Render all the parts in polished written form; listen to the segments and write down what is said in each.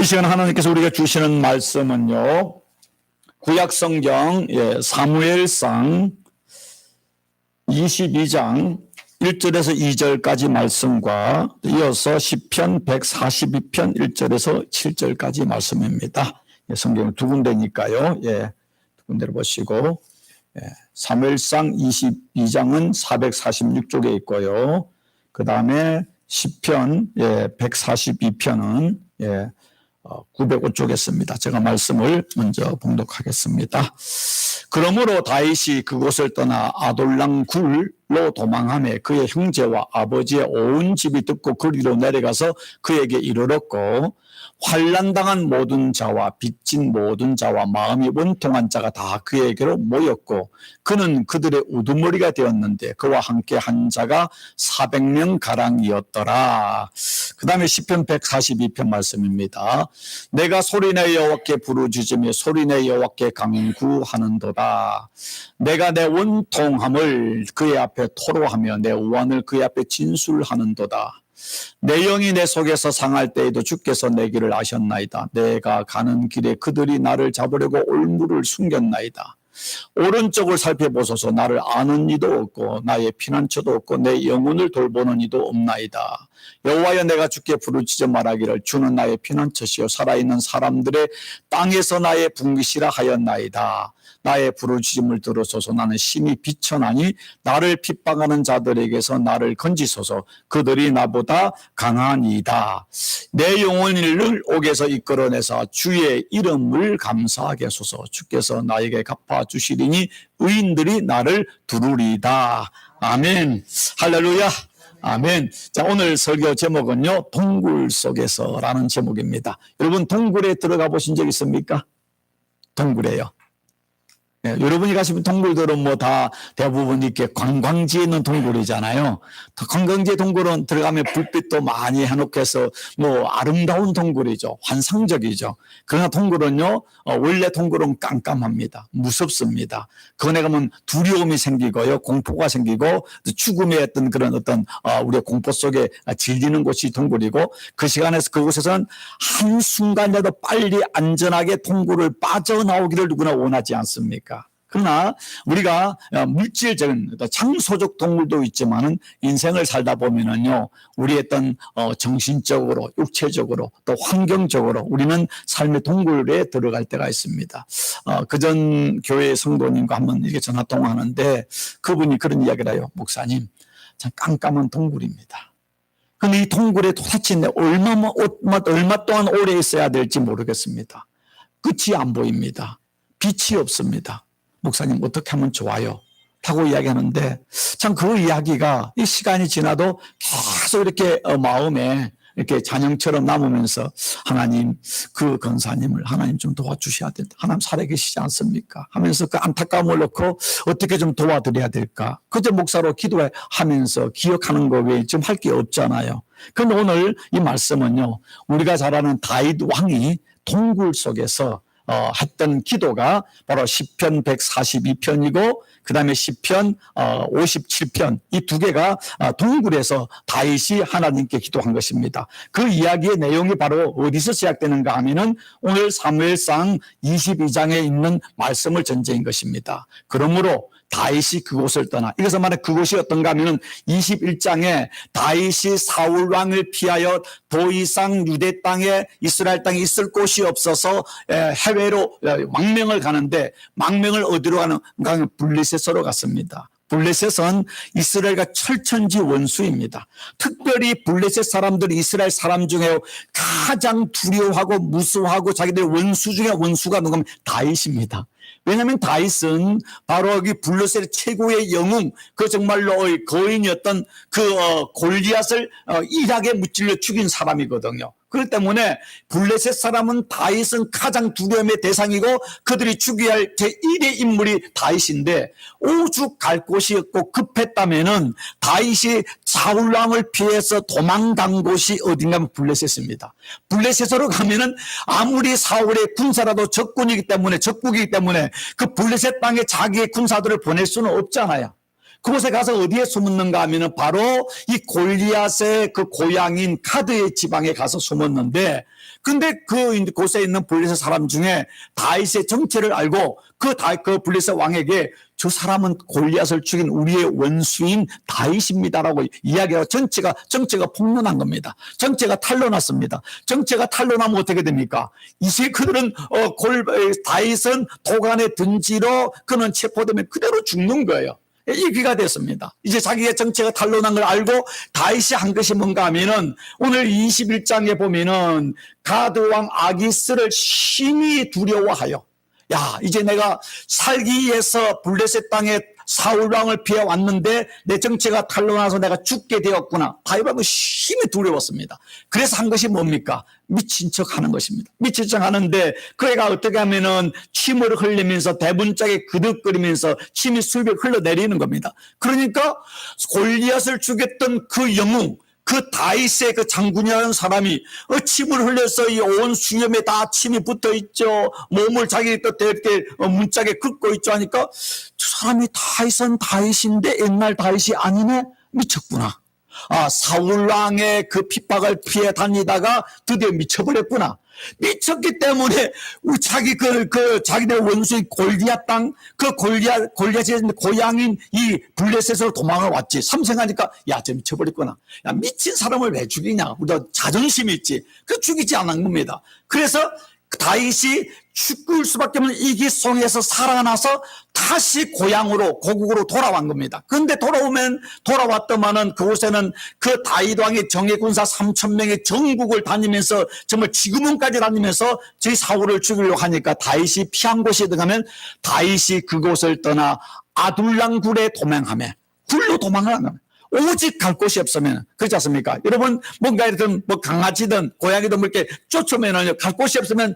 이 시간 하나님께서 우리가 주시는 말씀은요, 구약성경 사무엘상 22장 1절에서 2절까지 말씀과 이어서 시편 142편 1절에서 7절까지 말씀입니다. 성경은 두 군데니까요. 두 군데를 보시고, 사무엘상 22장은 446쪽에 있고요. 그 다음에 시편 142편은 905쪽에 있습니다. 제가 말씀을 먼저 봉독하겠습니다. 그러므로 다윗이 그곳을 떠나 아돌람 굴로 도망하며 그의 형제와 아버지의 온 집이 듣고 그리로 내려가서 그에게 이르렀고, 환난당한 모든 자와 빚진 모든 자와 마음이 원통한 자가 다 그에게로 모였고, 그는 그들의 우두머리가 되었는데 그와 함께 한 자가 400명 가량이었더라. 그 다음에 시편 142편 말씀입니다. 내가 소리내 여호와께 부르짖으며 소리내 여호와께 간구하는도다. 내가 내 원통함을 그의 앞에 토로하며 내 우환을 그의 앞에 진술하는도다. 내 영이 내 속에서 상할 때에도 주께서 내 길을 아셨나이다. 내가 가는 길에 그들이 나를 잡으려고 올무를 숨겼나이다. 오른쪽을 살펴보소서. 나를 아는 이도 없고 나의 피난처도 없고 내 영혼을 돌보는 이도 없나이다. 여호와여, 내가 주께 부르짖어 말하기를 주는 나의 피난처시요 살아있는 사람들의 땅에서 나의 분깃이라 하였나이다. 나의 부르짖음을 들으소서. 나는 심히 비천하니 나를 핍박하는 자들에게서 나를 건지소서. 그들이 나보다 강하니이다. 내 영혼을 옥에서 이끌어내사 주의 이름을 감사하게 하소서. 주께서 나에게 갚아주시리니 의인들이 나를 두루리다. 아멘. 할렐루야. 아멘. 자, 오늘 설교 제목은요, 동굴 속에서라는 제목입니다. 여러분, 동굴에 들어가 보신 적 있습니까? 동굴에요. 여러분이 가시면 동굴들은 뭐 다 대부분 이렇게 관광지에 있는 동굴이잖아요. 관광지 동굴은 들어가면 불빛도 많이 해놓고 해서 뭐 아름다운 동굴이죠. 환상적이죠. 그러나 동굴은요, 원래 동굴은 깜깜합니다. 무섭습니다. 그거에 가면 두려움이 생기고요, 공포가 생기고 죽음의 어떤 우리의 공포 속에 질리는 곳이 동굴이고, 그 시간에서 그곳에서는 한순간이라도 빨리 안전하게 동굴을 빠져나오기를 누구나 원하지 않습니까? 그러나 우리가 물질적인 장소적 동굴도 있지만은 인생을 살다 보면은요, 우리의 어떤 정신적으로, 육체적으로, 또 환경적으로 우리는 삶의 동굴에 들어갈 때가 있습니다. 그전 교회 성도님과 한번 이렇게 전화 통화하는데 그분이 그런 이야기를 해요. 목사님, 참 깜깜한 동굴입니다. 근데 이 동굴에 도대체 얼마 동안 오래 있어야 될지 모르겠습니다. 끝이 안 보입니다. 빛이 없습니다. 목사님, 어떻게 하면 좋아요? 라고 이야기하는데, 참 그 이야기가 이 시간이 지나도 계속 이렇게 마음에 이렇게 잔영처럼 남으면서, 하나님, 그 권사님을 하나님 좀 도와주셔야 된다. 하나님 살아계시지 않습니까? 하면서 그 안타까움을 놓고 어떻게 좀 도와드려야 될까? 그저 목사로 기도하면서 기억하는 거 외에 좀 할 게 없잖아요. 그런데 오늘 이 말씀은요, 우리가 잘 아는 다윗 왕이 동굴 속에서 했던 기도가 바로 시편 142편이고 그 다음에 시편 57편, 이 두 개가 동굴에서 다윗이 하나님께 기도한 것입니다. 그 이야기의 내용이 바로 어디서 시작되는가 하면은 오늘 사무엘상 22장에 있는 말씀을 전제인 것입니다. 그러므로 다윗이 그곳을 떠나, 이것을 말해 그곳이 어떤가 하면은 21장에 다윗이 사울 왕을 피하여 더 이상 유대 땅에, 이스라엘 땅에 있을 곳이 없어서 해외로 망명을 가는데, 망명을 어디로 가는? 블레셋으로 갔습니다. 블레셋은 이스라엘과 철천지 원수입니다. 특별히 블레셋 사람들이 이스라엘 사람 중에 가장 두려워하고 무서워하고 자기들 원수 중에 원수가 누구면 다윗입니다. 왜냐하면 다윗은 바로 여기 블레셋 최고의 영웅, 그 정말로 거인이었던 그 골리앗을 일하게 무찔러 죽인 사람이거든요. 그렇기 때문에 블레셋 사람은 다윗은 가장 두려움의 대상이고 그들이 죽여야 할 제1의 인물이 다윗인데, 오죽 갈 곳이 없고 급했다면은 다윗이 사울 왕을 피해서 도망간 곳이 어딘가 하면 블레셋입니다. 블레셋으로 가면은 아무리 사울의 군사라도 적국이기 때문에 그 블레셋 땅에 자기의 군사들을 보낼 수는 없잖아요. 그곳에 가서 어디에 숨었는가 하면은 바로 이 골리앗의 그 고향인 가드의 지방에 가서 숨었는데, 근데 그곳에 있는 블레셋 사람 중에 다윗의 정체를 알고 그 블레셋 왕에게 저 사람은 골리앗을 죽인 우리의 원수인 다윗입니다라고 이야기하고 정체가 폭로난 겁니다. 정체가 탄로났습니다. 정체가 탄로나면 어떻게 됩니까? 이제 그들은 다윗은 도간에 든지로 그는 체포되면 그대로 죽는 거예요. 이기가 됐습니다. 이제 자기의 정체가 탄로난 걸 알고 다윗이 한 것이 뭔가 하면은 오늘 21장에 보면은 가드 왕 아기스를 심히 두려워하여, 야, 이제 내가 살기 위해서 블레셋 땅에 사울 왕을 피해 왔는데 내 정체가 탄로나서 내가 죽게 되었구나. 다윗은 심히 두려웠습니다. 그래서 한 것이 뭡니까? 미친 척 하는 것입니다. 미친 척 하는데 그 애가 어떻게 하면은 침을 흘리면서 대문짝에 그득거리면서 침이 수백 흘러내리는 겁니다. 그러니까 골리앗을 죽였던 그 영웅, 그 다윗의 그 장군이라는 사람이 침을 흘려서 이 온 수염에 다 침이 붙어 있죠. 몸을 자기 또 이렇게 문짝에 긋고 있죠 하니까 저 사람이 다윗은 다윗인데 옛날 다윗이 아니네? 미쳤구나. 아, 사울왕의 그 핍박을 피해 다니다가 드디어 미쳐버렸구나. 미쳤기 때문에 자기네 원수인 골리앗 땅, 골리앗의 고향인 이 블레셋으로 도망을 왔지. 삼생하니까 야, 저 미쳐버렸구나. 야, 미친 사람을 왜 죽이냐. 우리가 자존심이 있지. 그 죽이지 않은 겁니다. 그래서 다윗이 죽을 수밖에 없는 이기송에서 살아나서 다시 고국으로 돌아온 겁니다. 그런데 돌아왔더만은 그곳에는 그 다윗 왕의 정예 군사 3,000명의 전국을 다니면서 정말 지구문까지 다니면서 저희 사울을 죽이려고 하니까 다윗이 피한 곳이 어디가면 다윗이 그곳을 떠나 아둘람 굴에 도망하며 굴로 도망을 한 겁니다. 오직 갈 곳이 없으면, 그렇지 않습니까? 여러분, 뭔가 이렇든 뭐 강아지든 고양이든 뭐 이렇게 쫓으면은 갈 곳이 없으면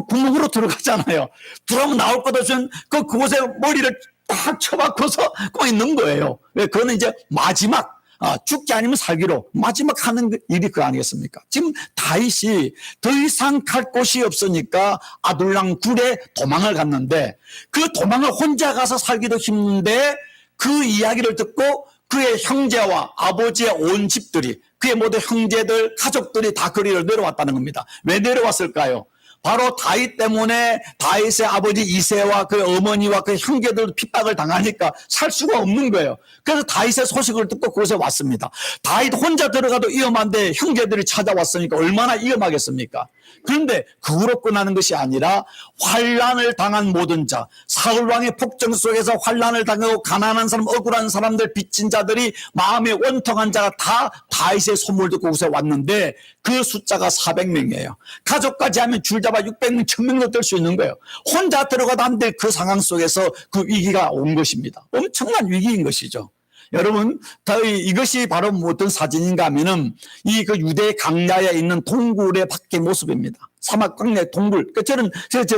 구멍으로 들어가잖아요. 들어가면 나올 것 없으면 그곳에 머리를 딱 쳐박고서 그만 있는 거예요. 왜? 그거는 이제 마지막, 죽기 아니면 살기로 마지막 하는 일이 그거 아니겠습니까? 지금 다윗이 더 이상 갈 곳이 없으니까 아둘람 굴에 도망을 갔는데 그 도망을 혼자 가서 살기도 힘든데 그 이야기를 듣고 그의 형제와 아버지의 온 집들이, 그의 모든 형제들, 가족들이 다 거리를 내려왔다는 겁니다. 왜 내려왔을까요? 바로 다윗 때문에 다윗의 아버지 이새와 그 어머니와 그 형제들 핍박을 당하니까 살 수가 없는 거예요. 그래서 다윗의 소식을 듣고 그곳에 왔습니다. 다윗 혼자 들어가도 위험한데 형제들이 찾아왔으니까 얼마나 위험하겠습니까? 그런데 그거로 끝나는 것이 아니라 환난을 당한 모든 자, 사울왕의 폭정 속에서 환난을 당하고 가난한 사람, 억울한 사람들, 빚진 자들이 마음에 원통한 자가 다 다윗의 소문을 듣고 그곳에 왔는데 그 숫자가 400명이에요. 가족까지 하면 줄잡아 600명, 1000명도 될 수 있는 거예요. 혼자 들어가도 안 될 그 상황 속에서 그 위기가 온 것입니다. 엄청난 위기인 것이죠. 여러분, 이것이 바로 어떤 사진인가 하면은 이 그 유대 강야에 있는 동굴의 밖의 모습입니다. 사막 광야 동굴. 저는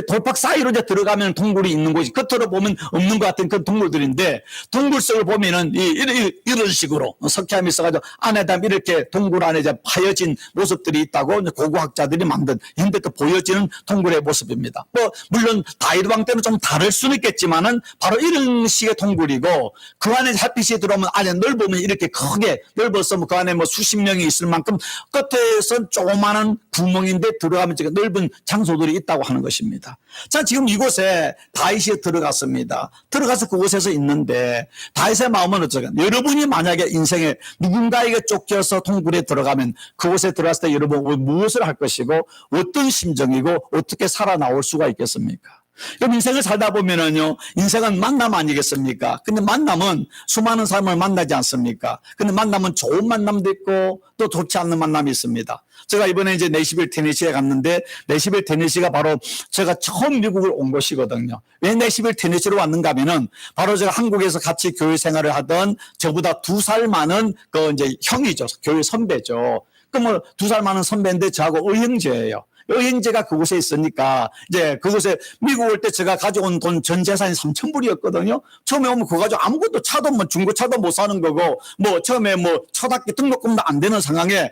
돌팍 사이로 이제 들어가면 동굴이 있는 곳이 겉으로 보면 없는 것 같은 그런 동굴들인데 동굴 속을 보면은 이런 식으로 석회암이 있어가지고 안에다 이렇게 동굴 안에 이제 파여진 모습들이 있다고 고고학자들이 만든 현대도 보여지는 동굴의 모습입니다. 뭐 물론 다윗 왕 때는 좀 다를 수는 있겠지만은 바로 이런 식의 동굴이고 그 안에 햇빛이 들어오면 안에 넓으면 이렇게 크게 넓어서 그 안에 뭐 수십 명이 있을 만큼 끝에선 조그마한 구멍인데 들어가면 넓은 장소들이 있다고 하는 것입니다. 자, 지금 이곳에 다윗이 들어갔습니다. 들어가서 그곳에서 있는데 다윗의 마음은 어쩌까? 여러분이 만약에 인생에 누군가에게 쫓겨서 동굴에 들어가면 그곳에 들어갔을 때 여러분 무엇을 할 것이고 어떤 심정이고 어떻게 살아나올 수가 있겠습니까? 그럼 인생을 살다 보면은요, 인생은 만남 아니겠습니까? 근데 만남은 수많은 사람을 만나지 않습니까? 근데 만남은 좋은 만남도 있고 또 좋지 않는 만남이 있습니다. 제가 이번에 이제 내시빌 테네시에 갔는데 내시빌 테네시가 바로 제가 처음 미국을 온 곳이거든요. 왜 내시빌 테네시로 왔는가 하면은 바로 제가 한국에서 같이 교회 생활을 하던 저보다 2살 많은 그 이제 형이죠. 교회 선배죠. 그 뭐 2살 많은 선배인데 저하고 의형제예요. 여행제가 그곳에 있으니까 이제 그곳에 미국 올 때 제가 가져온 돈 전 재산이 3,000불이었거든요. 처음에 오면 그거 가지고 아무것도 차도 뭐 중고차도 못 사는 거고 뭐 처음에 뭐 초등학교 등록금도 안 되는 상황에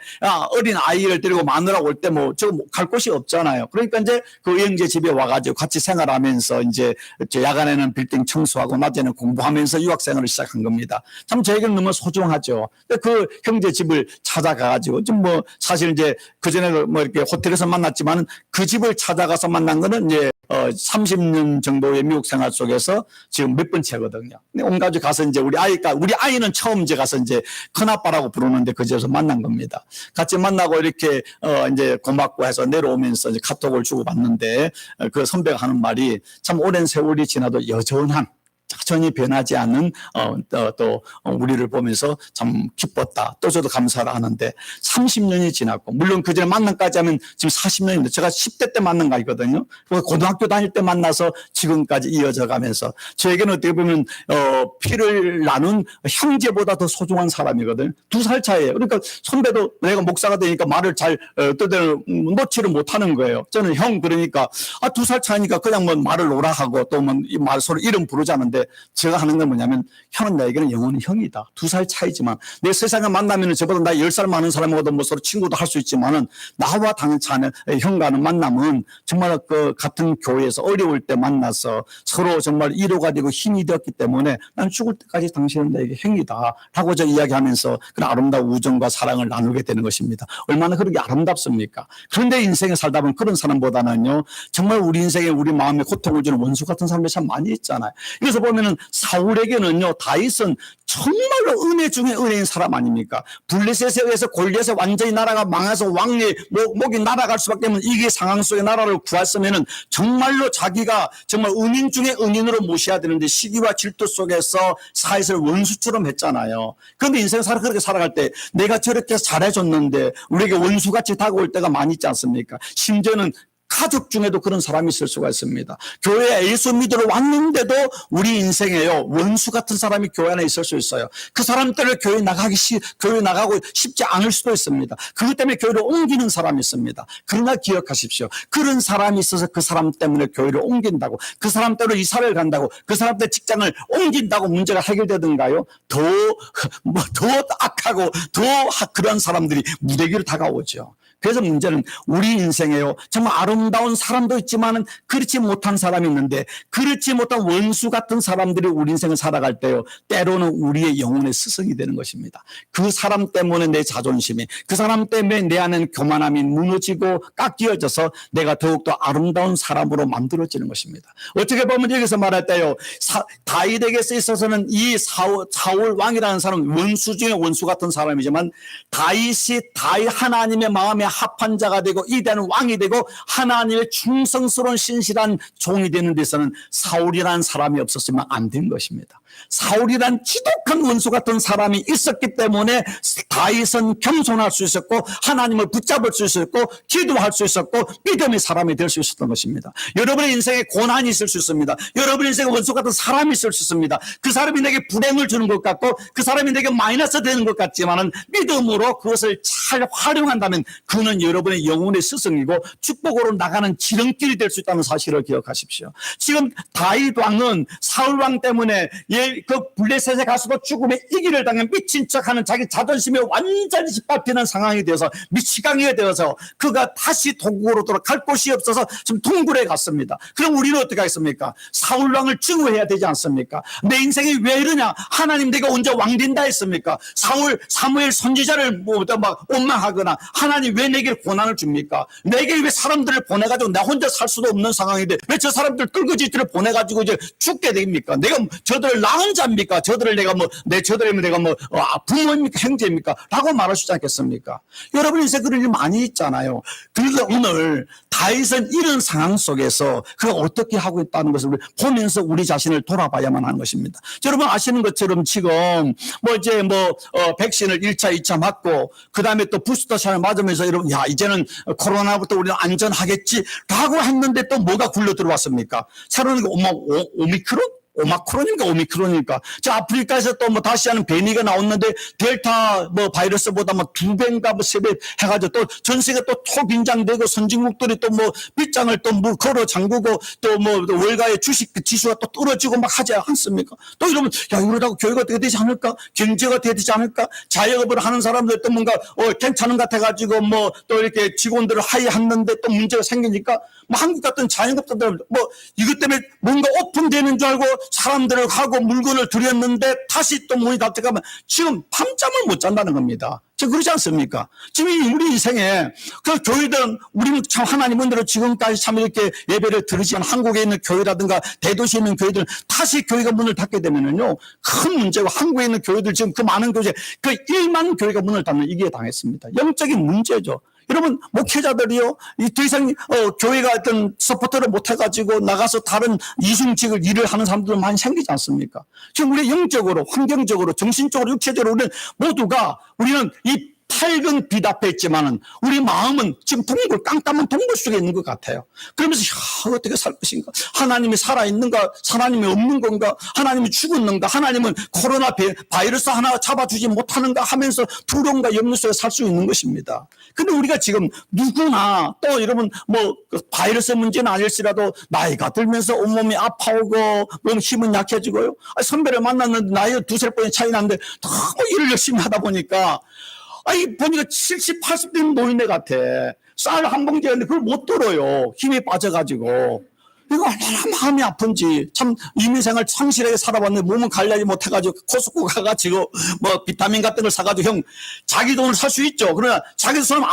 어린 아이를 데리고 마누라 올 때 뭐 저 갈 곳이 없잖아요. 그러니까 이제 그 여행제 집에 와가지고 같이 생활하면서 이제 야간에는 빌딩 청소하고 낮에는 공부하면서 유학 생활을 시작한 겁니다. 참 저에게는 너무 소중하죠. 그 형제 집을 찾아가가지고 좀 뭐 사실 이제 그 전에 뭐 이렇게 호텔에서 만났지만 그 집을 찾아가서 만난 거는 이제 30년 정도의 미국 생활 속에서 지금 몇 번째거든요. 온 가족 가서 이제 우리 아이는 처음 이제 가서 이제 큰아빠라고 부르는데 그 집에서 만난 겁니다. 같이 만나고 이렇게 이제 고맙고 해서 내려오면서 이제 카톡을 주고 받는데 그 선배가 하는 말이 참 오랜 세월이 지나도 여전한 전혀 변하지 않는 또 우리를 보면서 참 기뻤다. 또 저도 감사를 하는데 30년이 지났고 물론 그전에 만난까지 하면 지금 40년인데 제가 10대 때 만난 거거든요. 고등학교 다닐 때 만나서 지금까지 이어져 가면서 저에게는 어떻게 보면 피를 나눈 형제보다 더 소중한 사람이거든요. 2살 차이에요. 그러니까 선배도 내가 목사가 되니까 말을 잘 떠들 놓지를 못하는 거예요. 저는 형 그러니까 2살 차이니까 그냥 뭐 말을 오라 하고 또 뭐 말 서로 이름 부르자는데 제가 하는 건 뭐냐면 형은 나에게는 영원히 형이다. 2살 차이지만 내 세상에 만나면 저보다 나 10살 많은 사람하고도 뭐 서로 친구도 할 수 있지만은 나와 당연히 형과는 만남은 정말 그 같은 교회에서 어려울 때 만나서 서로 정말 위로가 되고 힘이 되었기 때문에 난 죽을 때까지 당신은 나에게 형이다 라고 저 이야기하면서 그런 아름다운 우정과 사랑을 나누게 되는 것입니다. 얼마나 그렇게 아름답습니까? 그런데 인생에 살다 보면 그런 사람보다는요 정말 우리 인생에 우리 마음에 고통을 주는 원수 같은 사람들이 참 많이 있잖아요. 그래서 보면은 사울에게는요 다윗은 정말로 은혜 중에 은혜인 사람 아닙니까? 블레셋에 의해서 골리앗에 완전히 나라가 망해서 왕의 목이 날아갈 수밖에 없는 이게 상황 속에 나라를 구했으면은 정말로 자기가 정말 은인 중에 은인으로 모셔야 되는데 시기와 질투 속에서 사이를 원수처럼 했잖아요. 그런데 인생 그렇게 살아갈 때 내가 저렇게 잘해줬는데 우리에게 원수같이 다가올 때가 많이 있지 않습니까? 심지어는 가족 중에도 그런 사람이 있을 수가 있습니다. 교회에 예수 믿으러 왔는데도 우리 인생에요 원수 같은 사람이 교회 안에 있을 수 있어요. 그 사람 때문에 교회 나가고 싶지 않을 수도 있습니다. 그것 때문에 교회를 옮기는 사람이 있습니다. 그러나 기억하십시오. 그런 사람이 있어서 그 사람 때문에 교회를 옮긴다고, 그 사람 때문에 이사를 간다고, 그 사람 때문에 직장을 옮긴다고 문제가 해결되던가요? 더 악하고 더 그런 사람들이 무대 위로 다가오죠. 그래서 문제는 우리 인생에요 정말 아름다운 사람도 있지만 그렇지 못한 사람이 있는데 그렇지 못한 원수 같은 사람들이 우리 인생을 살아갈 때요 때로는 우리의 영혼의 스승이 되는 것입니다. 그 사람 때문에 내 자존심이, 그 사람 때문에 내 안에는 교만함이 무너지고 깎여져서 내가 더욱더 아름다운 사람으로 만들어지는 것입니다. 어떻게 보면 여기서 말할 때요 다윗에게서 있어서는 이 사울 왕이라는 사람은 원수 중에 원수 같은 사람이지만 다윗이 하나님의 마음에 합한 자가 되고 이대는 왕이 되고 하나님의 충성스러운 신실한 종이 되는 데서는 사울이라는 사람이 없었으면 안 된 것입니다. 사울이란 지독한 원수 같은 사람이 있었기 때문에 다윗은 겸손할 수 있었고 하나님을 붙잡을 수 있었고 기도할 수 있었고 믿음의 사람이 될 수 있었던 것입니다. 여러분의 인생에 고난이 있을 수 있습니다. 여러분의 인생에 원수 같은 사람이 있을 수 있습니다. 그 사람이 내게 불행을 주는 것 같고 그 사람이 내게 마이너스 되는 것 같지만은 믿음으로 그것을 잘 활용한다면 그는 여러분의 영혼의 스승이고 축복으로 나가는 지름길이 될 수 있다는 사실을 기억하십시오. 지금 다윗 왕은 사울 왕 때문에 그 블레셋에 가서도 죽음의 이기를 당한 미친 척하는 자기 자존심에 완전히 짓밟히는 상황이 되어서 미치광이가 되어서 그가 다시 동국으로 돌아갈 곳이 없어서 지금 동굴에 갔습니다. 그럼 우리는 어떻게 하겠습니까? 사울 왕을 증오해야 되지 않습니까? 내 인생이 왜 이러냐? 하나님 내가 언제 왕 된다 했습니까? 사무엘 선지자를 막 원망하거나 하나님 왜 내게 고난을 줍니까? 내게 왜 사람들을 보내가지고 나 혼자 살 수도 없는 상황인데 왜 저 사람들 끌거지들을 보내가지고 이제 죽게 됩니까? 내가 저들을 낳은 자입니까? 저들을 내가 저들이면 내가 부모입니까? 형제입니까? 라고 말할 수 있지 않겠습니까? 여러분 인생 그런 일 많이 있잖아요. 그래서 오늘 다윗은 이런 상황 속에서 그가 어떻게 하고 있다는 것을 보면서 우리 자신을 돌아봐야만 하는 것입니다. 여러분 아시는 것처럼 지금 백신을 1차, 2차 맞고 그 다음에 또 부스터샷을 맞으면서 여러분 이제는 코로나부터 우리는 안전하겠지 라고 했는데 또 뭐가 굴러 들어왔습니까? 새로운 오미크론? 오마크론인가 오미크론인가. 저 아프리카에서 또 뭐 다시 하는 변이가 나왔는데 델타 뭐 바이러스보다 뭐 2배인가 뭐 3배 해가지고 또 전 세계 또 초긴장되고 선진국들이 또 뭐 빗장을 또 뭐 걸어 잠그고 또 뭐 월가의 주식 지수가 또 떨어지고 막 하지 않습니까? 또 이러면 야, 이러다가 교회가 어떻게 되지 않을까? 경제가 어떻게 되지 않을까? 자영업을 하는 사람들 또 뭔가 괜찮은 것 같아가지고 뭐 또 이렇게 직원들을 하이했는데 또 문제가 생기니까 뭐 한국 같은 자영업자들 뭐 이것 때문에 뭔가 오픈되는 줄 알고 사람들을 하고 물건을 들였는데 다시 또 문이 닫혀가면 지금 밤잠을 못 잔다는 겁니다. 저 그렇지 않습니까? 지금 우리 인생에 그 교회들은 우리는 참 하나님 은혜로 지금까지 참 이렇게 예배를 드리지만 한국에 있는 교회라든가 대도시에 있는 교회들 다시 교회가 문을 닫게 되면은요 큰 문제고 한국에 있는 교회들 지금 그 많은 교회 그 1만 교회가 문을 닫는 이게 당했습니다. 영적인 문제죠. 여러분 목회자들이요 더 이상 교회가 어떤 서포트를 못해가지고 나가서 다른 이중직을 일을 하는 사람들은 많이 생기지 않습니까? 지금 우리 영적으로 환경적으로 정신적으로 육체적으로 우리는 모두가 우리는 이 밝은 빛 앞에 있지만은 우리 마음은 지금 깜깜한 동굴 속에 있는 것 같아요. 그러면서 어떻게 살 것인가? 하나님이 살아있는가? 하나님이 없는 건가? 하나님이 죽었는가? 하나님은 코로나 바이러스 하나 잡아주지 못하는가? 하면서 두려움과 염려 속에 살 수 있는 것입니다. 근데 우리가 지금 누구나 또 여러분 뭐 바이러스 문제는 아닐지라도 나이가 들면서 온몸이 아파오고 몸 힘은 약해지고요. 선배를 만났는데 나이가 2-3번의 차이 나는데 너무 일을 열심히 하다 보니까 보니까 70, 80대 노인네 같아. 쌀 한 봉지였는데 그걸 못 들어요. 힘이 빠져가지고. 이거 얼마나 마음이 아픈지. 참, 이민생활 성실하게 살아봤는데 몸은 관리하지 못해가지고 코스코 가가지고 뭐 비타민 같은 걸 사가지고 형, 자기 돈을 살 수 있죠. 그러나 자기 돈은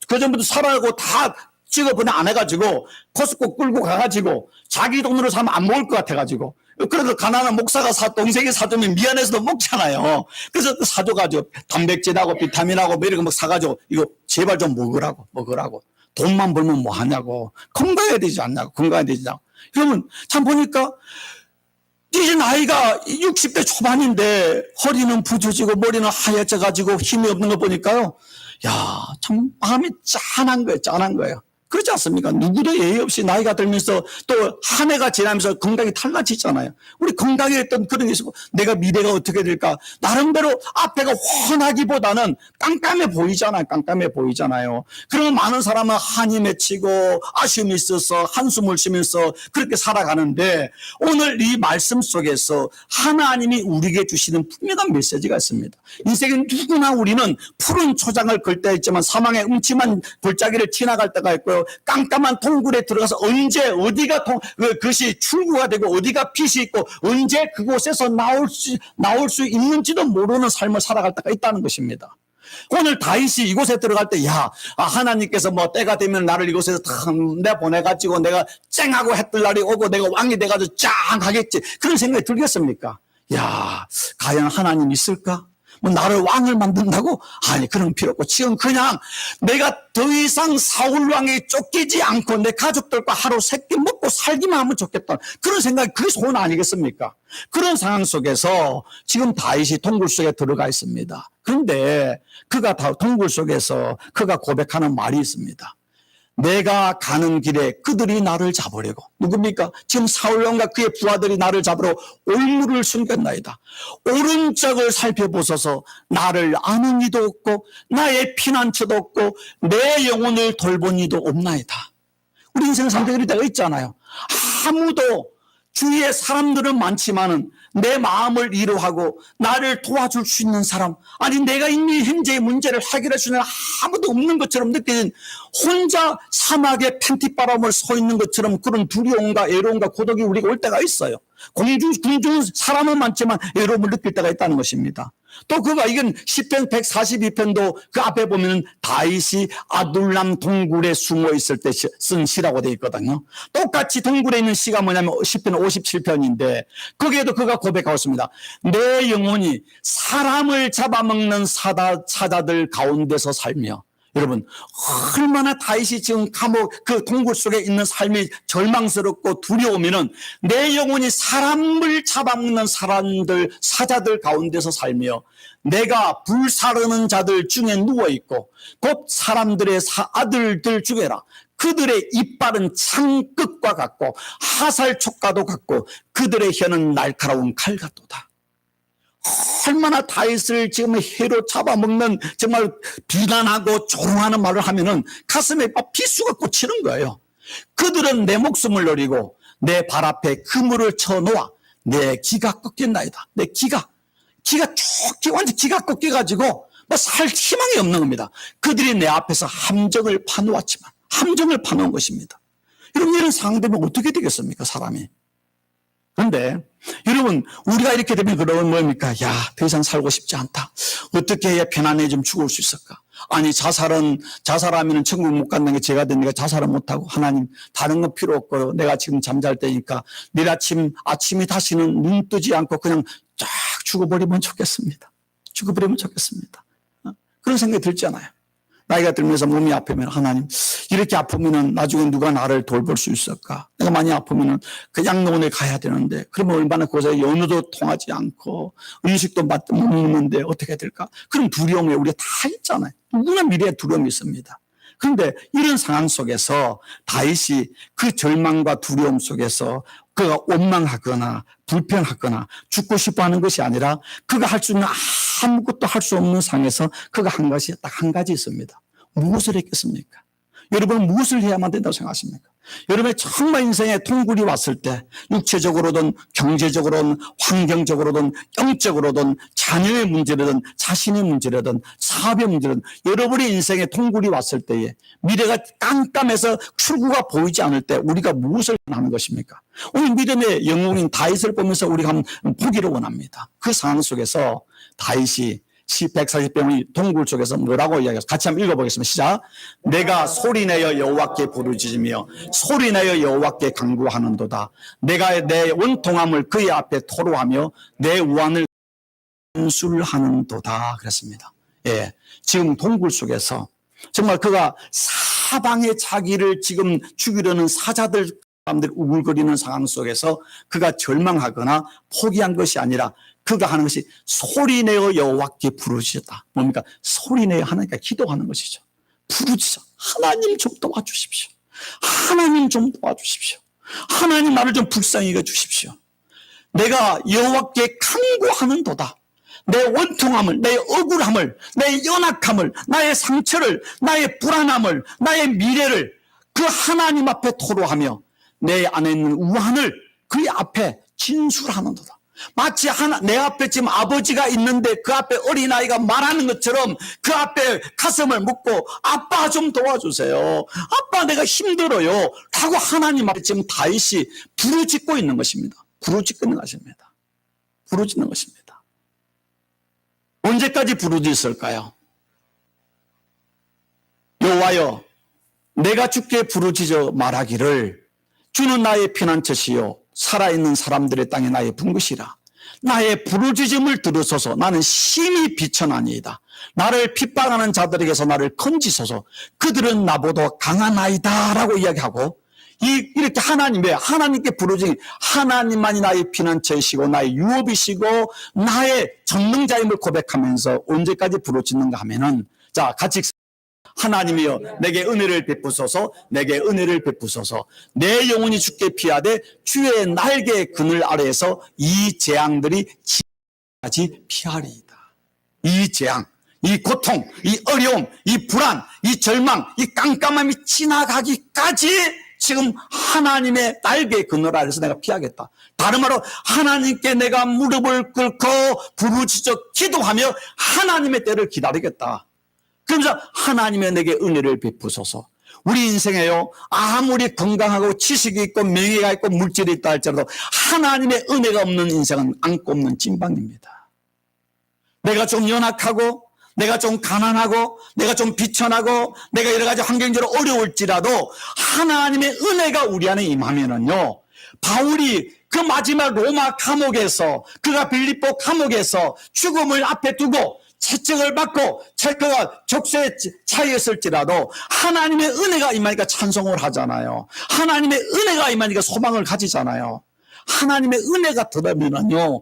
그 전부터 살아고 다 찍어보내 안 해가지고 코스코 끌고 가가지고 자기 돈으로 사면 안 먹을 것 같아가지고. 그래도 가난한 목사가 동생이 사주면 미안해서도 먹잖아요. 그래서 사줘가지고 단백질하고 비타민하고 뭐 이런 거 막 사가지고 이거 제발 좀 먹으라고. 돈만 벌면 뭐 하냐고. 건강해야 되지 않냐고. 건강해야 되지 않냐고. 그러면 참 보니까 이제 나이가 60대 초반인데 허리는 부서지고 머리는 하얘져가지고 힘이 없는 거 보니까요. 야, 참 마음이 짠한 거예요. 그렇지 않습니까? 누구도 예의 없이 나이가 들면서 또 한 해가 지나면서 건강이 달라지잖아요. 우리 건강에 어떤 그런 게 있고 내가 미래가 어떻게 될까? 나름대로 앞에가 훤하기보다는 깜깜해 보이잖아요. 그러면 많은 사람은 한이 맺히고 아쉬움이 있어서 한숨을 쉬면서 그렇게 살아가는데 오늘 이 말씀 속에서 하나님이 우리에게 주시는 분명한 메시지가 있습니다. 인생에 누구나 우리는 푸른 초장을 걸 때 있지만 사망의 음침한 골짜기를 지나갈 때가 있고요. 깜깜한 동굴에 들어가서 언제 어디가 그것이 출구가 되고 어디가 빛이 있고 언제 그곳에서 나올 수 있는지도 모르는 삶을 살아갈 때가 있다는 것입니다. 오늘 다윗이 이곳에 들어갈 때 하나님께서 뭐 때가 되면 나를 이곳에서 내보내가지고 내가 쨍하고 해뜰 날이 오고 내가 왕이 돼가지고 짱 하겠지 그런 생각이 들겠습니까? 과연 하나님 있을까? 뭐 나를 왕을 만든다고? 아니 그런 필요 없고 지금 그냥 내가 더 이상 사울 왕에 쫓기지 않고 내 가족들과 하루 세끼 먹고 살기만 하면 좋겠다 그런 생각이 그게 소원 아니겠습니까? 그런 상황 속에서 지금 다윗이 동굴 속에 들어가 있습니다. 그런데 그가 동굴 속에서 그가 고백하는 말이 있습니다. 내가 가는 길에 그들이 나를 잡으려고. 누굽니까? 지금 사울왕과 그의 부하들이 나를 잡으러 올무를 숨겼나이다. 오른쪽을 살펴보소서. 나를 아는 이도 없고 나의 피난처도 없고 내 영혼을 돌본 이도 없나이다. 우리 인생 상대들이 때가 있잖아요. 아무도 주위에 사람들은 많지만은 내 마음을 위로하고 나를 도와줄 수 있는 사람, 아니 내가 이미 현재의 문제를 해결할 수 있는 아무도 없는 것처럼 느끼는 혼자 사막에 팬티바람을 서 있는 것처럼 그런 두려움과 애로움과 고독이 우리가 올 때가 있어요. 공중 사람은 많지만 애로움을 느낄 때가 있다는 것입니다. 또 그가 이건 시편 142편도 그 앞에 보면 다윗이 아둘람 동굴에 숨어 있을 때 쓴 시라고 되어 있거든요. 똑같이 동굴에 있는 시가 뭐냐면 시편 57편인데 거기에도 그가 고백하고 있습니다. 내 영혼이 사람을 잡아먹는 사자들 가운데서 살며 여러분, 얼마나 다윗이 지금 감옥 그 동굴 속에 있는 삶이 절망스럽고 두려우면은 내 영혼이 사람을 잡아먹는 사람들, 사자들 가운데서 살며 내가 불사르는 자들 중에 누워있고 곧 사람들의 아들들 죽여라. 그들의 이빨은 창끝과 같고 하살촉과도 같고 그들의 혀는 날카로운 칼 같도다. 얼마나 다윗을 지금 해로 잡아먹는 정말 비난하고 조롱하는 말을 하면은 가슴에 막 비수가 꽂히는 거예요. 그들은 내 목숨을 노리고 내 발 앞에 그물을 쳐놓아 내 기가 꺾였나이다. 내 기가 완전 기가 꺾여가지고 뭐 살 희망이 없는 겁니다. 그들이 내 앞에서 함정을 파놓았지만 함정을 파놓은 것입니다. 여러분, 이런 상황 되면 어떻게 되겠습니까, 사람이? 그런데 여러분, 우리가 이렇게 되면 그러면 뭡니까? 야, 더 이상 살고 싶지 않다. 어떻게 해야 편안히 좀 죽을 수 있을까? 아니, 자살하면 천국 못 간다는 게 죄가 되니까 자살은 못하고, 하나님 다른 건 필요 없고 내가 지금 잠잘 때니까 내일 아침이 다시는 눈 뜨지 않고 그냥 쫙 죽어버리면 좋겠습니다. 죽어버리면 좋겠습니다. 그런 생각이 들잖아요. 나이가 들면서 몸이 아프면 하나님, 이렇게 아프면은 나중에 누가 나를 돌볼 수 있을까? 내가 많이 아프면은 그냥 병원에 가야 되는데, 그러면 얼마나 고생해. 연우도 통하지 않고 음식도 못 먹는데 어떻게 될까? 그런 두려움이 우리가 다 있잖아요. 누구나 미래에 두려움이 있습니다. 그런데 이런 상황 속에서 다윗이 그 절망과 두려움 속에서 그가 원망하거나 불평하거나 죽고 싶어 하는 것이 아니라 그가 할 수 있는 아무것도 할 수 없는 상황에서 그가 한 것이 딱 한 가지 있습니다. 무엇을 했겠습니까? 여러분은 무엇을 해야만 된다고 생각하십니까? 여러분의 정말 인생에 통굴이 왔을 때 육체적으로든 경제적으로든 환경적으로든 영적으로든 자녀의 문제라든 자신의 문제라든 사업의 문제라든 여러분의 인생에 통굴이 왔을 때에 미래가 깜깜해서 출구가 보이지 않을 때 우리가 무엇을 하는 것입니까? 오늘 믿음의 영웅인 다윗을 보면서 우리가 한번 보기를 원합니다. 그 상황 속에서 다윗이 시 140병의 동굴 속에서 뭐라고 이야기해서 같이 한번 읽어보겠습니다. 시작. 내가 소리내어 여호와께 부르짖으며 소리내어 여호와께 간구하는도다. 내가 내 원통함을 그의 앞에 토로하며 내 우환을 진술하는도다. 그랬습니다. 예, 지금 동굴 속에서 정말 그가 사방에 자기를 지금 죽이려는 사자들 사람들 우글거리는 상황 속에서 그가 절망하거나 포기한 것이 아니라 그가 하는 것이 소리내어 여호와께 부르짖었다. 뭡니까? 소리내어 하나님께 기도하는 것이죠. 부르짖어. 하나님 좀 도와주십시오. 하나님 좀 도와주십시오. 하나님 나를 좀 불쌍히 여겨주십시오. 내가 여호와께 간구하는도다. 내 원통함을, 내 억울함을, 내 연약함을, 나의 상처를, 나의 불안함을, 나의 미래를 그 하나님 앞에 토로하며 내 안에 있는 우환을 그의 앞에 진술하는도다. 마치 내 앞에 지금 아버지가 있는데 그 앞에 어린아이가 말하는 것처럼 그 앞에 가슴을 묻고 아빠 좀 도와주세요. 아빠 내가 힘들어요. 라고 하나님 앞에 지금 다윗이 부르짖고 있는 것입니다. 부르짖고 있는 것입니다. 부르짖는 것입니다. 언제까지 부르짖을까요? 여호와여, 내가 주께 부르짖어 말하기를 주는 나의 피난처시요 살아있는 사람들의 땅에 나의 분깃이라. 나의 부르짖음을 들으소서. 나는 심히 비천하니이다. 나를 핍박하는 자들에게서 나를 건지소서. 그들은 나보다 강하나이다 라고 이야기하고 이렇게 하나님께 부르짖으니 하나님만이 나의 피난처이시고 나의 유업이시고 나의 전능자임을 고백하면서 언제까지 부르짖는가 하면은 자 같이 하나님이여 내게 은혜를 베푸소서. 내게 은혜를 베푸소서. 내 영혼이 주께 피하되 주의 날개 그늘 아래에서 이 재앙들이 지나가지 피하리이다. 이 재앙, 이 고통, 이 어려움, 이 불안, 이 절망, 이 깜깜함이 지나가기까지 지금 하나님의 날개 그늘 아래에서 내가 피하겠다. 다른 말로 하나님께 내가 무릎을 꿇고 부르짖어 기도하며 하나님의 때를 기다리겠다. 그러면서 하나님의 내게 은혜를 베푸소서. 우리 인생에요, 아무리 건강하고 지식이 있고 명예가 있고 물질이 있다 할지라도 하나님의 은혜가 없는 인생은 안고 없는 찐빵입니다. 내가 좀 연약하고 내가 좀 가난하고 내가 좀 비천하고 내가 여러 가지 환경적으로 어려울지라도 하나님의 은혜가 우리 안에 임하면은요, 바울이 그 마지막 로마 감옥에서 그가 빌립보 감옥에서 죽음을 앞에 두고 채찍을 받고 체크가 족쇄에 차였을지라도 하나님의 은혜가 임하니까 찬송을 하잖아요. 하나님의 은혜가 임하니까 소망을 가지잖아요. 하나님의 은혜가 더하면요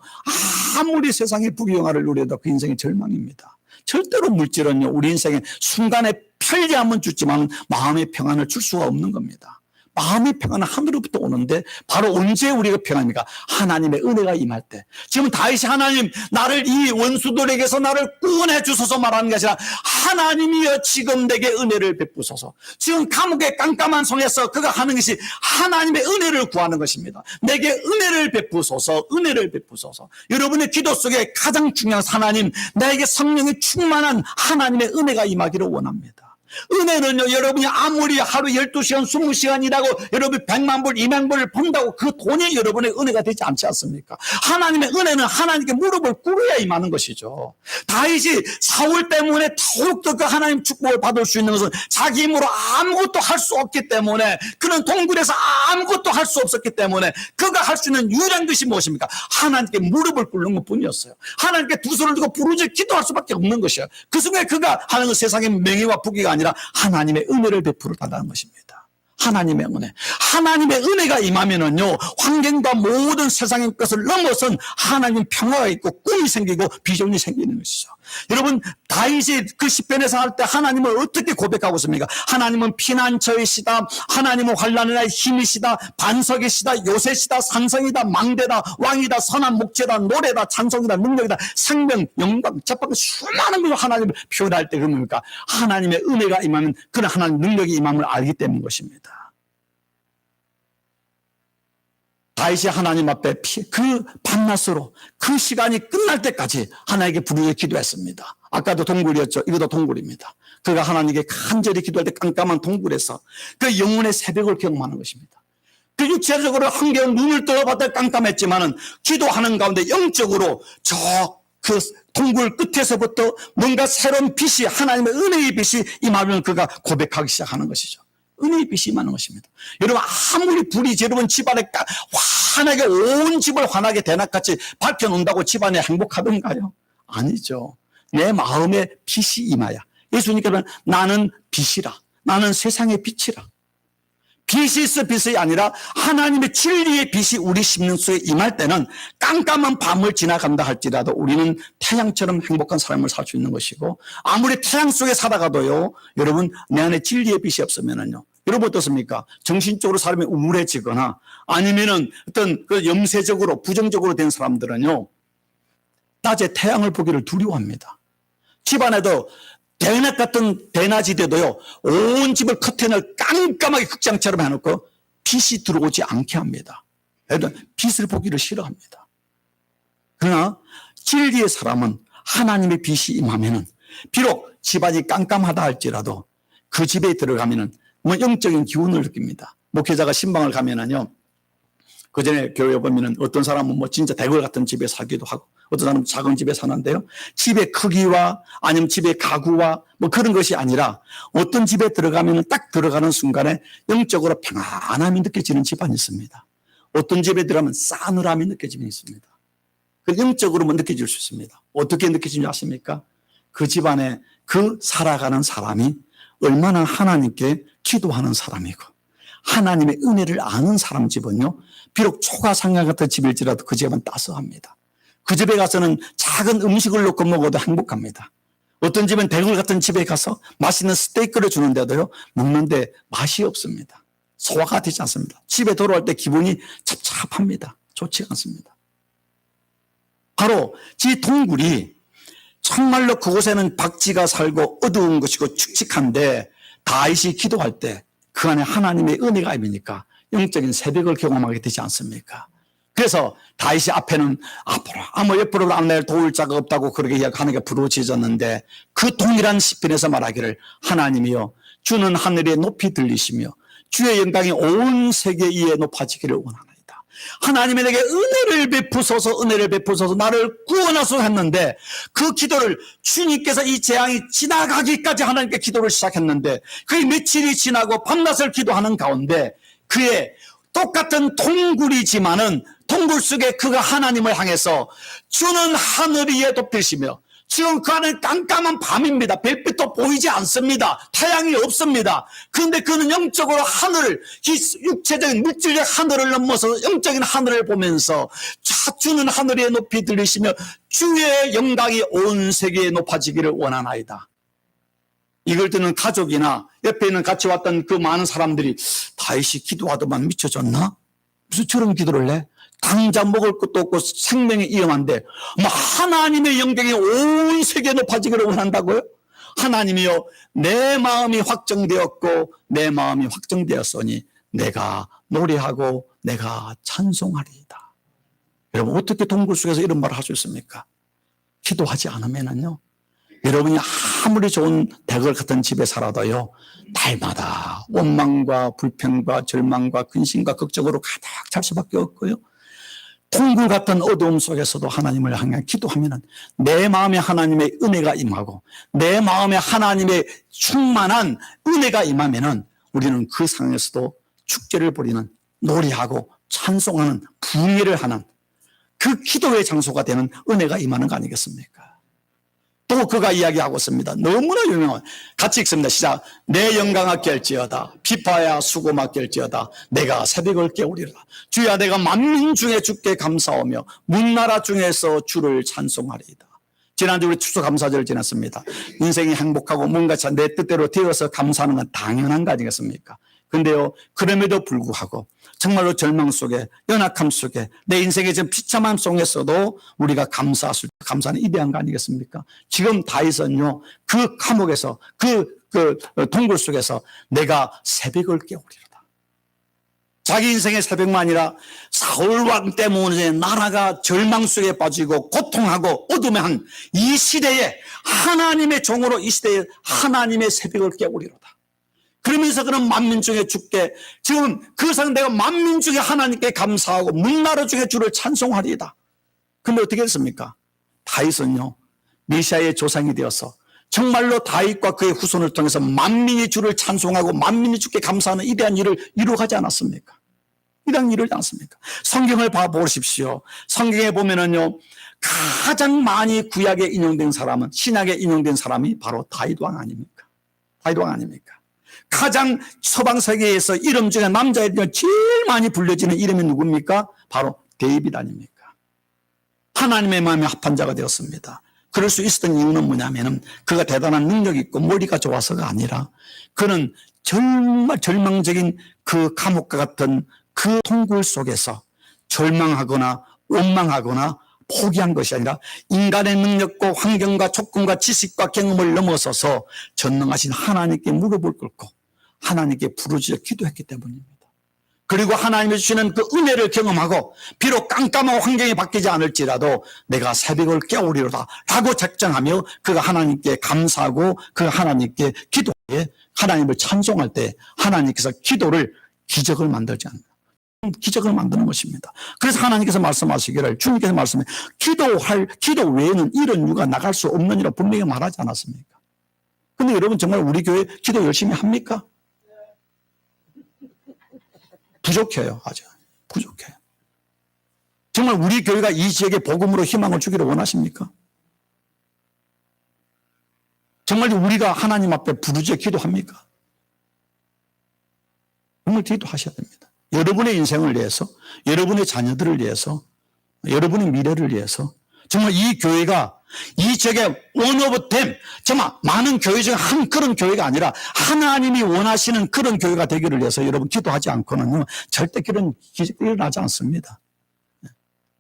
아무리 세상의 부귀영화를 누려도 그 인생의 절망입니다. 절대로 물질은요 우리 인생의 순간의 편리함은 주지만 마음의 평안을 줄 수가 없는 겁니다. 마음의 평안은 하늘로부터 오는데 바로 언제 우리가 평안입니까? 하나님의 은혜가 임할 때. 지금 다윗이 하나님 나를 이 원수들에게서 나를 구원해 주소서 말하는 것이 아니라 하나님이여 지금 내게 은혜를 베푸소서. 지금 감옥의 깜깜한 성에서 그가 하는 것이 하나님의 은혜를 구하는 것입니다. 내게 은혜를 베푸소서, 은혜를 베푸소서. 여러분의 기도 속에 가장 중요한 하나님, 나에게 성령이 충만한 하나님의 은혜가 임하기를 원합니다. 은혜는요 여러분이 아무리 하루 12시간 20시간 일하고 여러분 100만 불 200만 불을 번다고 그 돈이 여러분의 은혜가 되지 않지 않습니까? 하나님의 은혜는 하나님께 무릎을 꿇어야 임하는 것이죠. 다윗이 사울 때문에 더욱더 그 하나님 축복을 받을 수 있는 것은 자기 힘으로 아무것도 할 수 없기 때문에, 그는 동굴에서 아무것도 할 수 없었기 때문에 그가 할 수 있는 유일한 것이 무엇입니까? 하나님께 무릎을 꿇는 것뿐이었어요. 하나님께 두 손을 들고 부르짖어 기도할 수밖에 없는 것이에요. 그 순간에 그가 하는 건 세상의 명예와 부귀가 아니라 하나님의 은혜를 베풀어 달라는 것입니다. 하나님의 은혜. 하나님의 은혜가 임하면은요, 환경과 모든 세상의 것을 넘어선 하나님 평화가 있고 꿈이 생기고 비전이 생기는 것이죠. 여러분, 다윗이 그 시편에서 할 때 하나님을 어떻게 고백하고 있습니까? 하나님은 피난처이시다. 하나님은 환난의 날 힘이시다. 반석이시다. 요새시다. 산성이다. 망대다. 왕이다. 선한 목재다. 노래다. 찬송이다. 능력이다. 생명, 영광, 재판과 수많은 것을 하나님을 표현할 때 그럽니까? 하나님의 은혜가 임하면 그런 하나님 능력이 임함을 알기 때문인 것입니다. 다윗이 하나님 앞에 그 밤낮으로 그 시간이 끝날 때까지 하나님께 부르짖어 기도했습니다. 아까도 동굴이었죠. 이것도 동굴입니다. 그가 하나님께 간절히 기도할 때 깜깜한 동굴에서 그 영혼의 새벽을 경험하는 것입니다. 그 육체적으로 한겨울 눈을 떠봤다 깜깜했지만은 기도하는 가운데 영적으로 그 동굴 끝에서부터 뭔가 새로운 빛이, 하나님의 은혜의 빛이 임하면 그가 고백하기 시작하는 것이죠. 은혜의 빛이 임하는 것입니다. 여러분, 아무리 불이 여러분 집안에 환하게 온 집을 환하게 대낮같이 밝혀놓는다고 집안에 행복하던가요? 아니죠. 내 마음에 빛이 임하야. 예수님께서는 나는 빛이라. 나는 세상의 빛이라. 빛이 있어 빛이 아니라 하나님의 진리의 빛이 우리 심령 속에 임할 때는 깜깜한 밤을 지나간다 할지라도 우리는 태양처럼 행복한 삶을 살 수 있는 것이고, 아무리 태양 속에 살아가도요, 여러분 내 안에 진리의 빛이 없으면은요, 여러분 어떻습니까? 정신적으로 사람이 우울해지거나 아니면은 어떤 그 염세적으로 부정적으로 된 사람들은요, 낮에 태양을 보기를 두려워합니다. 집안에도 대낮 같은 대낮이 돼도요, 온 집을 커튼을 깜깜하게 극장처럼 해놓고 빛이 들어오지 않게 합니다. 애들 빛을 보기를 싫어합니다. 그러나 진리의 사람은 하나님의 빛이 임하면은 비록 집안이 깜깜하다 할지라도 그 집에 들어가면은 뭐 영적인 기운을 느낍니다. 목회자가 신방을 가면은요, 그 전에 교회 보면은 어떤 사람은 뭐 진짜 대궐 같은 집에 살기도 하고, 어떤 사람은 작은 집에 사는데요, 집의 크기와 아니면 집의 가구와 뭐 그런 것이 아니라 어떤 집에 들어가면은 딱 들어가는 순간에 영적으로 평안함이 느껴지는 집안이 있습니다. 어떤 집에 들어가면 싸늘함이 느껴지는 있습니다. 그 영적으로만 느껴질 수 있습니다. 어떻게 느껴지는지 아십니까? 그 집안에 그 살아가는 사람이 얼마나 하나님께 기도하는 사람이고 하나님의 은혜를 아는 사람 집은요, 비록 초가상가 같은 집일지라도 그 집은 따스합니다. 그 집에 가서는 작은 음식을 놓고 먹어도 행복합니다. 어떤 집은 대궐 같은 집에 가서 맛있는 스테이크를 주는데도요, 먹는데 맛이 없습니다. 소화가 되지 않습니다. 집에 돌아올 때 기분이 찹찹합니다. 좋지 않습니다. 바로 이 동굴이 정말로 그곳에는 박쥐가 살고 어두운 것이고 축축한데, 다윗이 기도할 때 그 안에 하나님의 은혜가 임하니까 영적인 새벽을 경험하게 되지 않습니까? 그래서 다윗이 앞에는 앞으로 아무 옆으로 안내를 도울 자가 없다고 그렇게 이야기하는 게 부르짖었는데, 그 동일한 시편에서 말하기를 하나님이여 주는 하늘에 높이 들리시며 주의 영광이 온 세계 위에 높아지기를 원하나이다. 하나님이 내게 은혜를 베푸소서, 은혜를 베푸소서, 나를 구원하소서 했는데, 그 기도를 주님께서 이 재앙이 지나가기까지 하나님께 기도를 시작했는데, 그게 며칠이 지나고 밤낮을 기도하는 가운데 그의 똑같은 동굴이지만은 동굴 속에 그가 하나님을 향해서 주는 하늘 위에 높이시며 지금 그 안에 깜깜한 밤입니다. 별빛도 보이지 않습니다. 태양이 없습니다. 그런데 그는 영적으로 하늘을, 육체적인 물질적 하늘을 넘어서 영적인 하늘을 보면서 주는 하늘의 높이 들리시며 주의 영광이 온 세계에 높아지기를 원하나이다. 이걸 듣는 가족이나 옆에 있는 같이 왔던 그 많은 사람들이 다윗이 기도하더만 미쳐졌나? 무슨 저런 기도를 해? 당장 먹을 것도 없고 생명이 위험한데 뭐 하나님의 영광이 온 세계에 높아지기를 원한다고요? 하나님이여, 내 마음이 확정되었고 내 마음이 확정되었으니 내가 노래하고 내가 찬송하리이다. 여러분, 어떻게 동굴 속에서 이런 말을 할 수 있습니까? 기도하지 않으면은요, 여러분이 아무리 좋은 대걸 같은 집에 살아도요, 날마다 원망과 불평과 절망과 근심과 걱정으로 가득 찰 수밖에 없고요, 동굴 같은 어두움 속에서도 하나님을 향해 기도하면은 내 마음에 하나님의 은혜가 임하고 내 마음에 하나님의 충만한 은혜가 임하면은 우리는 그 상황에서도 축제를 벌이는, 노래하고 찬송하는, 부흥회를 하는 그 기도의 장소가 되는 은혜가 임하는 거 아니겠습니까? 또 그가 이야기하고 있습니다. 너무나 유명한, 같이 읽습니다. 시작. 내 영광아 깰지어다, 비파야 수고마 깰지어다, 내가 새벽을 깨우리라. 주야, 내가 만민 중에 주께 감사하며 문나라 중에서 주를 찬송하리이다. 지난주 우리 추수감사절 지났습니다. 인생이 행복하고 뭔가 내 뜻대로 되어서 감사하는 건 당연한 거 아니겠습니까? 근데요, 그럼에도 불구하고 정말로 절망 속에, 연약함 속에, 내 인생의 지금 비참함 속에서도 우리가 감사는 이대한 거 아니겠습니까? 지금 다윗은요, 그 감옥에서, 그 동굴 속에서 내가 새벽을 깨우리로다. 자기 인생의 새벽만 아니라 사울 왕 때문에 나라가 절망 속에 빠지고 고통하고 어둠의 한 이 시대에 하나님의 종으로 이 시대에 하나님의 새벽을 깨우리로다. 그러면서 그는 만민 중에 주께, 지금 그 상황 내가 만민 중에 하나님께 감사하고 문나라 중에 주를 찬송하리이다. 근데 어떻게 됐습니까? 다윗은요, 메시아의 조상이 되어서 정말로 다윗과 그의 후손을 통해서 만민이 주를 찬송하고 만민이 주께 감사하는 이대한 일을 이루어가지 않았습니까? 이대한 일을 하지 않습니까? 성경을 봐보십시오. 성경에 보면은요, 가장 많이 구약에 인용된 사람은, 신약에 인용된 사람이 바로 다윗 왕 아닙니까? 다윗 왕 아닙니까? 가장 서방 세계에서 이름 중에 남자애들 제일 많이 불려지는 이름이 누굽니까? 바로 데이빗 아닙니까? 하나님의 마음에 합한 자가 되었습니다. 그럴 수 있었던 이유는 뭐냐면은 그가 대단한 능력이 있고 머리가 좋아서가 아니라 그는 정말 절망적인 그 감옥과 같은 그 동굴 속에서 절망하거나 원망하거나 포기한 것이 아니라 인간의 능력과 환경과 조건과 지식과 경험을 넘어서서 전능하신 하나님께 무릎을 꿇고 하나님께 부르짖어 기도했기 때문입니다. 그리고 하나님이 주시는 그 은혜를 경험하고 비록 깜깜한 환경이 바뀌지 않을지라도 내가 새벽을 깨우리로다 라고 작정하며 그가 하나님께 감사하고 그가 하나님께 기도해 하나님을 찬송할 때 하나님께서 기도를 기적을 만들지 않는다. 기적을 만드는 것입니다. 그래서 하나님께서 말씀하시기를, 주님께서 말씀해 기도 외에는 이런 이유가 나갈 수 없느니라 분명히 말하지 않았습니까? 근데 여러분 정말 우리 교회 기도 열심히 합니까? 부족해요. 아주 부족해요. 정말 우리 교회가 이 지역에 복음으로 희망을 주기를 원하십니까? 정말 우리가 하나님 앞에 부르짖어 기도합니까? 정말 기도하셔야 됩니다. 여러분의 인생을 위해서, 여러분의 자녀들을 위해서, 여러분의 미래를 위해서 정말 이 교회가 이 지역의 one of them, 정말 많은 교회 중에 한 그런 교회가 아니라 하나님이 원하시는 그런 교회가 되기를 위해서 여러분 기도하지 않고는 절대 그런 기적이 일어나지 않습니다.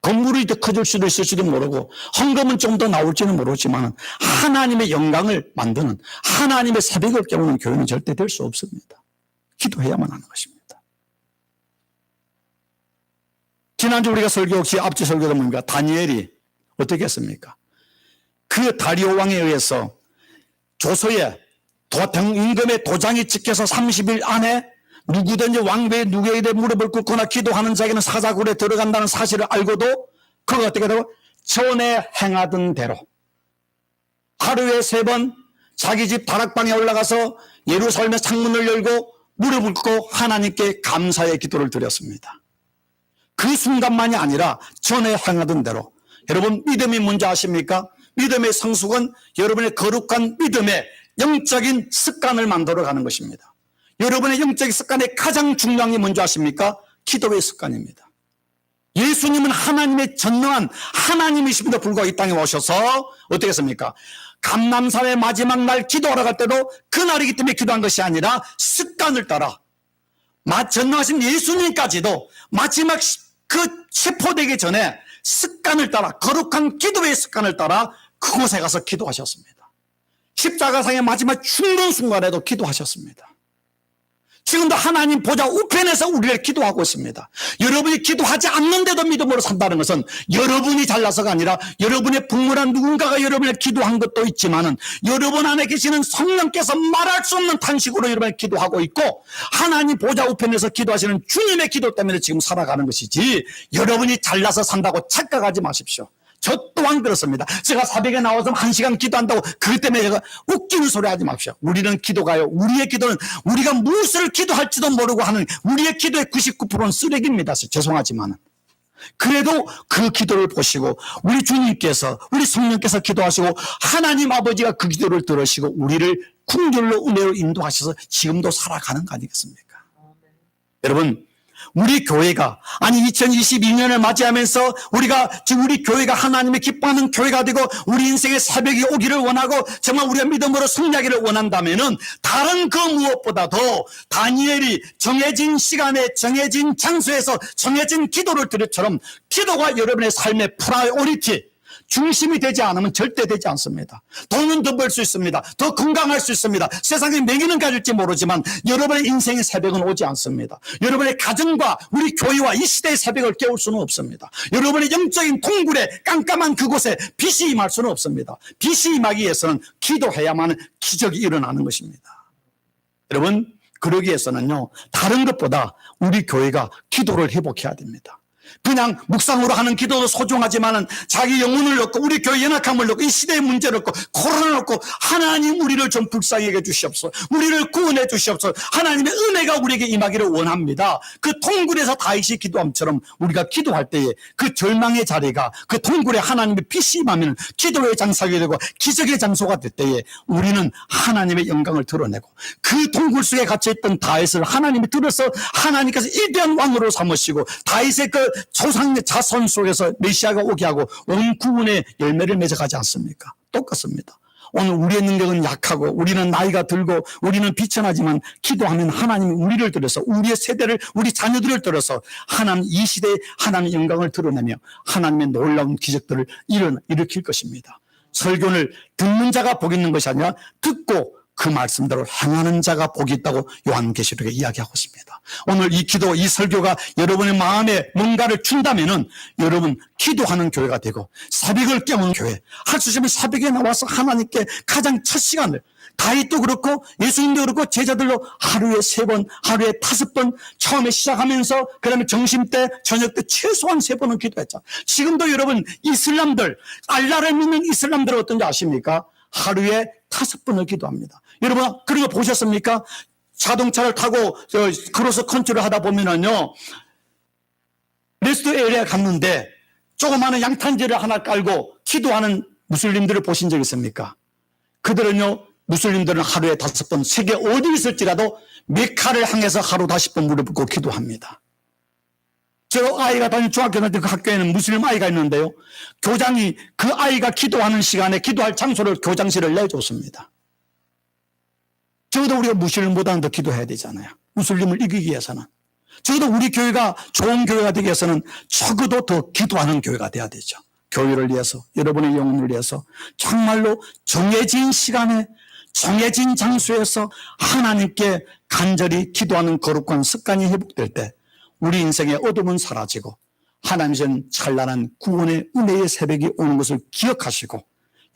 건물이 더 커질 수도 있을지도 모르고 헌금은 좀 더 나올지는 모르지만 하나님의 영광을 만드는, 하나님의 새벽을 깨우는 교회는 절대 될 수 없습니다. 기도해야만 하는 것입니다. 지난주 우리가 설교 혹시 앞지 설교도 뭡니까? 다니엘이 어떻게 했습니까? 그 다리오 왕에 의해서 조서에 임금의 도장이 찍혀서 30일 안에 누구든지 왕비의 누구에게 무릎을 꿇거나 기도하는 자에게는 사자굴에 들어간다는 사실을 알고도 그가 어떻게 되고 전에 행하던 대로 하루에 3번 자기 집 다락방에 올라가서 예루살렘의 창문을 열고 무릎을 꿇고 하나님께 감사의 기도를 드렸습니다. 그 순간만이 아니라 전에 행하던 대로. 여러분 믿음이 뭔지 아십니까? 믿음의 성숙은 여러분의 거룩한 믿음의 영적인 습관을 만들어 가는 것입니다. 여러분의 영적인 습관의 가장 중요한 게 뭔지 아십니까? 기도의 습관입니다. 예수님은 하나님의 전능한 하나님이심에도 불구하고 이 땅에 오셔서 어떻게 했습니까? 감람산의 마지막 날 기도하러 갈 때도 그날이기 때문에 기도한 것이 아니라 습관을 따라 전능하신 예수님까지도 마지막 그 체포되기 전에 습관을 따라 거룩한 기도의 습관을 따라 그곳에 가서 기도하셨습니다. 십자가상의 마지막 죽는 순간에도 기도하셨습니다. 지금도 하나님 보좌 우편에서 우리를 기도하고 있습니다. 여러분이 기도하지 않는데도 믿음으로 산다는 것은 여러분이 잘나서가 아니라 여러분의 부모란 누군가가 여러분을 기도한 것도 있지만은 여러분 안에 계시는 성령께서 말할 수 없는 탄식으로 여러분을 기도하고 있고 하나님 보좌 우편에서 기도하시는 주님의 기도 때문에 지금 살아가는 것이지 여러분이 잘나서 산다고 착각하지 마십시오. 저 또한 그렇습니다. 제가 새벽에 나와서 1시간 기도한다고 그것 때문에 제가 웃기는 소리 하지 마십시오. 우리는 기도가요. 우리의 기도는 우리가 무엇을 기도할지도 모르고 하는 우리의 기도의 99%는 쓰레기입니다. 죄송하지만 그래도 그 기도를 보시고 우리 주님께서 우리 성령께서 기도하시고 하나님 아버지가 그 기도를 들으시고 우리를 궁절로 은혜로 인도하셔서 지금도 살아가는 거 아니겠습니까? 여러분 우리 교회가 2022년을 맞이하면서 지금 우리 교회가 하나님의 기뻐하는 교회가 되고 우리 인생의 새벽이 오기를 원하고 정말 우리가 믿음으로 승리하기를 원한다면은 다른 그 무엇보다도 다니엘이 정해진 시간에 정해진 장소에서 정해진 기도를 드렸처럼 기도가 여러분의 삶의 프라이오리티 중심이 되지 않으면 절대 되지 않습니다. 돈은 더 벌 수 있습니다. 더 건강할 수 있습니다. 세상에 명예는 가질지 모르지만 여러분의 인생의 새벽은 오지 않습니다. 여러분의 가정과 우리 교회와 이 시대의 새벽을 깨울 수는 없습니다. 여러분의 영적인 동굴에 깜깜한 그곳에 빛이 임할 수는 없습니다. 빛이 임하기 위해서는 기도해야만 기적이 일어나는 것입니다. 여러분 그러기 위해서는요 다른 것보다 우리 교회가 기도를 회복해야 됩니다. 그냥 묵상으로 하는 기도도 소중하지만은 자기 영혼을 넣고 우리 교회 연약함을 넣고 이 시대의 문제를 넣고 코로나를 넣고 하나님 우리를 좀 불쌍히 해 주시옵소서. 우리를 구원해 주시옵소서. 하나님의 은혜가 우리에게 임하기를 원합니다. 그 동굴에서 다윗이 기도함처럼 우리가 기도할 때에 그 절망의 자리가 그 동굴에 하나님의 빛이 임하면 기도의 장소가 되고 기적의 장소가 될 때에 우리는 하나님의 영광을 드러내고 그 동굴 속에 갇혀있던 다윗을 하나님이 들어서 하나님께서 위대한 왕으로 삼으시고 다윗의 그 조상의 자손 속에서 메시아가 오게 하고 온 구원의 열매를 맺어가지 않습니까? 똑같습니다. 오늘 우리의 능력은 약하고 우리는 나이가 들고 우리는 비천하지만 기도하면 하나님이 우리를 들어서 우리의 세대를 우리 자녀들을 들어서 하나님 이 시대에 하나님의 영광을 드러내며 하나님의 놀라운 기적들을 일으킬 것입니다. 설교를 듣는 자가 복 있는 것이 아니라 듣고 그 말씀대로 행하는 자가 복이 있다고 요한계시록에 이야기하고 있습니다. 오늘 이 기도, 이 설교가 여러분의 마음에 뭔가를 준다면은 여러분 기도하는 교회가 되고 새벽을 깨우는 교회, 할 수 있으면 새벽에 나와서 하나님께 가장 첫 시간을 다윗도 그렇고 예수님도 그렇고 제자들로 하루에 3번, 하루에 5번 처음에 시작하면서 그다음에 점심때, 저녁때 최소한 3번은 기도했죠. 지금도 여러분 이슬람들, 알라를 믿는 이슬람들은 어떤지 아십니까? 하루에 5번을 기도합니다. 여러분 그런 거 보셨습니까? 자동차를 타고 크로스 컨트롤 하다 보면은요 레스트 에리아 갔는데 조그마한 양탄지를 하나 깔고 기도하는 무슬림들을 보신 적 있습니까? 그들은요 무슬림들은 하루에 5번 세계 어디 있을지라도 메카를 향해서 하루 5번 무릎 꿇고 기도합니다. 저 아이가 다니는 중학교 다닐 때 그 학교에는 무슬림 아이가 있는데요. 교장이 그 아이가 기도하는 시간에 기도할 장소를 교장실을 내줬습니다. 적어도 우리가 무슬림보다는 더 기도해야 되잖아요. 무슬림을 이기기 위해서는. 적어도 우리 교회가 좋은 교회가 되기 위해서는 적어도 더 기도하는 교회가 돼야 되죠. 교회를 위해서, 여러분의 영혼을 위해서 정말로 정해진 시간에 정해진 장소에서 하나님께 간절히 기도하는 거룩한 습관이 회복될 때 우리 인생의 어둠은 사라지고 하나님은 찬란한 구원의 은혜의 새벽이 오는 것을 기억하시고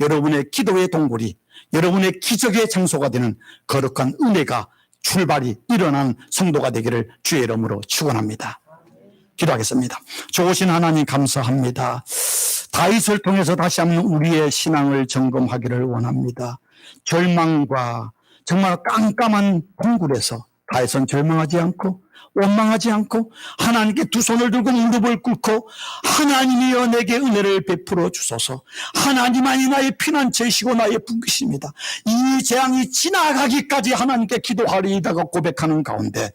여러분의 기도의 동굴이 여러분의 기적의 장소가 되는 거룩한 은혜가 출발이 일어나는 성도가 되기를 주의 이름으로 축원합니다. 기도하겠습니다. 좋으신 하나님 감사합니다. 다윗을 통해서 다시 한번 우리의 신앙을 점검하기를 원합니다. 절망과 정말 깜깜한 동굴에서 다윗은 절망하지 않고 원망하지 않고 하나님께 두 손을 들고 무릎을 꿇고 하나님이여 내게 은혜를 베풀어 주소서. 하나님만이 나의 피난처이시고 나의 분깃입니다. 이 재앙이 지나가기까지 하나님께 기도하리이다가 고백하는 가운데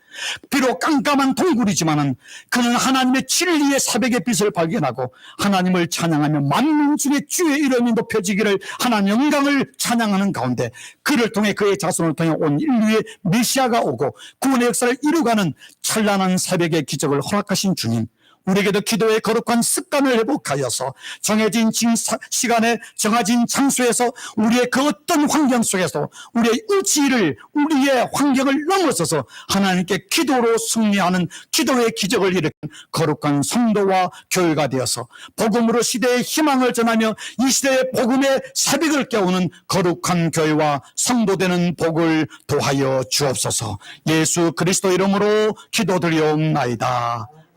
비록 깜깜한 동굴이지만은 그는 하나님의 진리의 새벽의 빛을 발견하고 하나님을 찬양하며 만민 중에 주의 이름이 높여지기를 하나님 영광을 찬양하는 가운데 그를 통해 그의 자손을 통해 온 인류의 메시아가 오고 구원의 역사를 이루가는 찬란한 새벽의 기적을 허락하신 주님, 우리에게도 기도의 거룩한 습관을 회복하여서 정해진 시간에 정해진 장소에서 우리의 그 어떤 환경 속에서 우리의 의지를 우리의 환경을 넘어서서 하나님께 기도로 승리하는 기도의 기적을 일으킨 거룩한 성도와 교회가 되어서 복음으로 시대의 희망을 전하며 이 시대의 복음의 새벽을 깨우는 거룩한 교회와 성도 되는 복을 도하여 주옵소서. 예수 그리스도 이름으로 기도드리옵나이다.